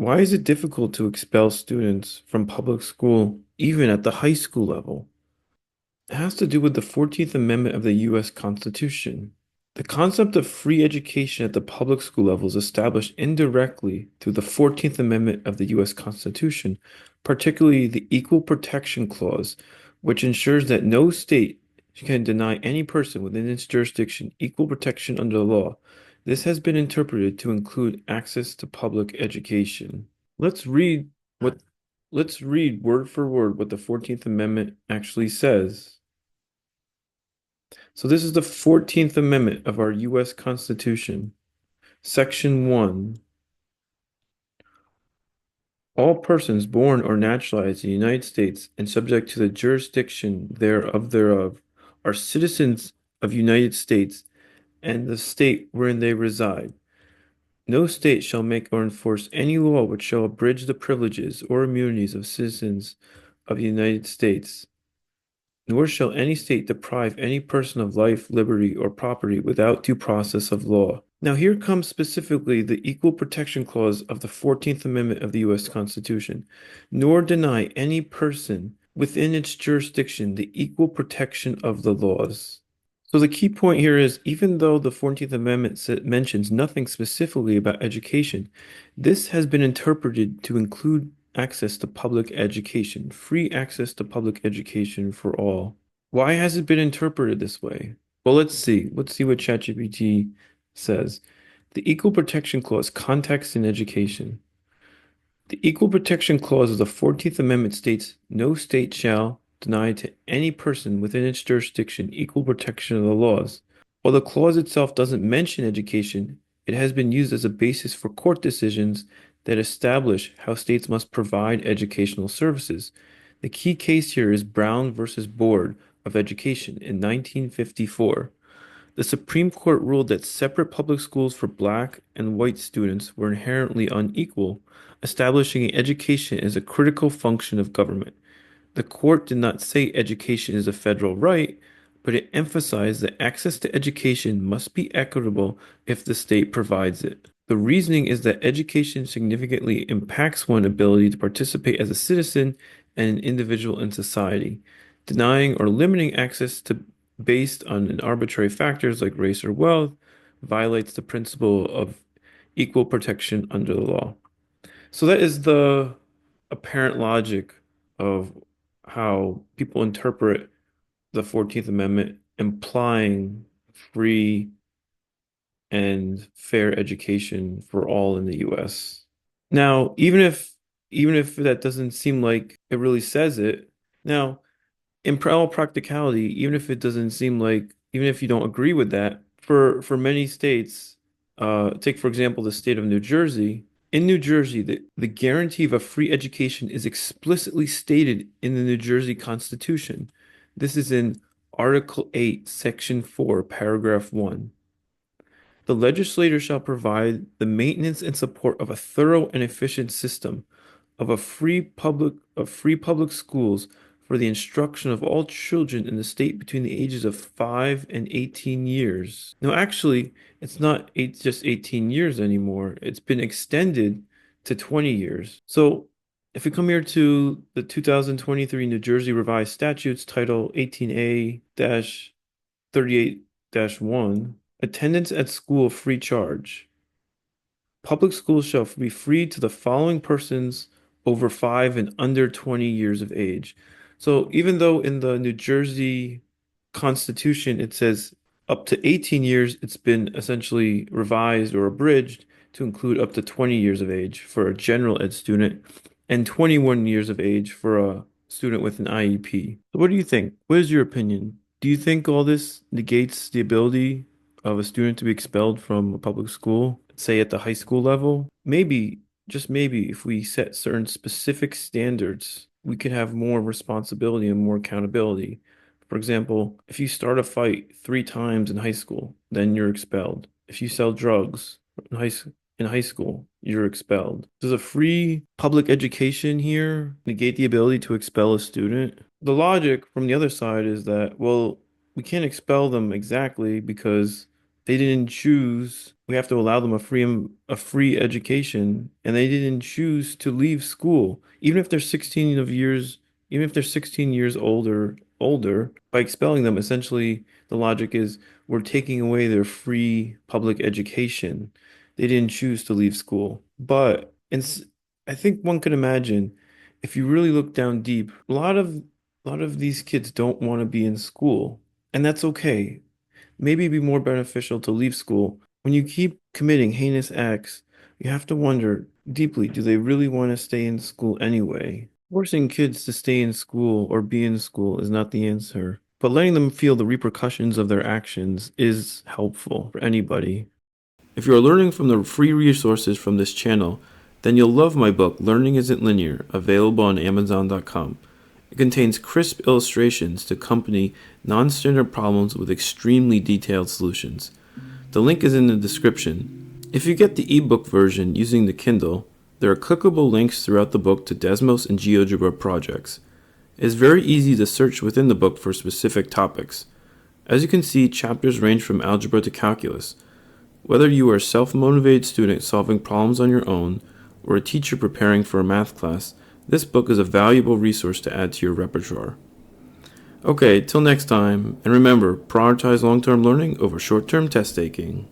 Why is it difficult to expel students from public school, even at the high school level? It has to do with the 14th Amendment of the U.S. Constitution. The concept of free education at the public school level is established indirectly through the 14th Amendment of the U.S. Constitution, particularly the Equal Protection Clause, which ensures that no state can deny any person within its jurisdiction equal protection under the law. This has been interpreted to include access to public education. Let's read what let's read word for word what the 14th Amendment actually says. So this is the 14th Amendment of our U.S. Constitution. Section 1. All persons born or naturalized in the United States and subject to the jurisdiction thereof are citizens of the United States and the state wherein they reside. No state shall make or enforce any law which shall abridge the privileges or immunities of citizens of the United States, nor shall any state deprive any person of life, liberty, or property without due process of law. Now, here comes specifically the Equal Protection Clause of the 14th Amendment of the U.S. Constitution, nor deny any person within its jurisdiction the equal protection of the laws. So the key point here is even though the 14th Amendment mentions nothing specifically about education, this has been interpreted to include access to public education, free access to public education for all. Why has it been interpreted this way? Well, let's see. Let's see what ChatGPT says. The Equal Protection Clause, context in education. The Equal Protection Clause of the 14th Amendment states no state shall deny to any person within its jurisdiction equal protection of the laws. While the clause itself doesn't mention education, it has been used as a basis for court decisions that establish how states must provide educational services. The key case here is Brown versus Board of Education in 1954. The Supreme Court ruled that separate public schools for black and white students were inherently unequal, establishing education as a critical function of government. The court did not say education is a federal right, but it emphasized that access to education must be equitable if the state provides it. The reasoning is that education significantly impacts one's ability to participate as a citizen and an individual in society. Denying or limiting access to based on an arbitrary factors like race or wealth violates the principle of equal protection under the law. So that is the apparent logic of how people interpret the 14th Amendment, implying free and fair education for all in the US. Now, even if that doesn't seem like it really says it, now in all practicality, even if it doesn't seem like, even if you don't agree with that, for many states, take for example the state of New Jersey. In New Jersey, the guarantee of a free education is explicitly stated in the New Jersey Constitution. This is in Article 8, Section 4, Paragraph 1. The legislator shall provide the maintenance and support of a thorough and efficient system of free public schools for the instruction of all children in the state between the ages of 5 and 18 years. No, actually, it's not just 18 years anymore. It's been extended to 20 years. So if we come here to the 2023 New Jersey Revised Statutes, Title 18A-38-1, attendance at school free charge. Public schools shall be free to the following persons over 5 and under 20 years of age. So even though in the New Jersey Constitution it says up to 18 years, it's been essentially revised or abridged to include up to 20 years of age for a general ed student and 21 years of age for a student with an IEP. So what do you think? What is your opinion? Do you think all this negates the ability of a student to be expelled from a public school, say at the high school level? Maybe, just maybe, if we set certain specific standards, we could have more responsibility and more accountability. For example, if you start a fight 3 times in high school, then you're expelled. If you sell drugs in high school, you're expelled. Does a free public education here negate the ability to expel a student? The logic from the other side is that, well, we can't expel them exactly because They didn't choose. We have to allow them a free education, and they didn't choose to leave school, even if they're 16 years older. By expelling them, essentially, the logic is we're taking away their free public education. They didn't choose to leave school, but I think one could imagine if you really look down deep, a lot of these kids don't want to be in school, and that's okay. Maybe it'd be more beneficial to leave school. When you keep committing heinous acts, you have to wonder deeply, do they really want to stay in school anyway? Forcing kids to stay in school or be in school is not the answer, but letting them feel the repercussions of their actions is helpful for anybody. If you are learning from the free resources from this channel, then you'll love my book, Learning Isn't Linear, available on Amazon.com. It contains crisp illustrations to accompany non-standard problems with extremely detailed solutions. The link is in the description. If you get the ebook version using the Kindle, there are clickable links throughout the book to Desmos and GeoGebra projects. It is very easy to search within the book for specific topics. As you can see, chapters range from algebra to calculus. Whether you are a self-motivated student solving problems on your own, or a teacher preparing for a math class, this book is a valuable resource to add to your repertoire. Okay, till next time, and remember, prioritize long-term learning over short-term test taking.